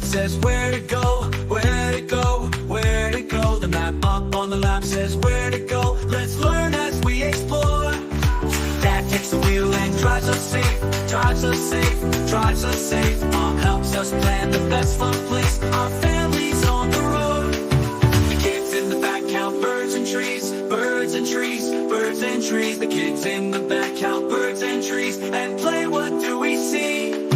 says where to go, where to go, where to go. The map up on the lap says where to go. Let's learn as we explore. Dad takes the wheel and drives us safe, drives us safe, drives us safe. Mom helps us plan the best fun place. Our family's on the road. The kids in the back count birds and trees, birds and trees, birds and trees. The kids in the back count birds and trees and play. What do we see?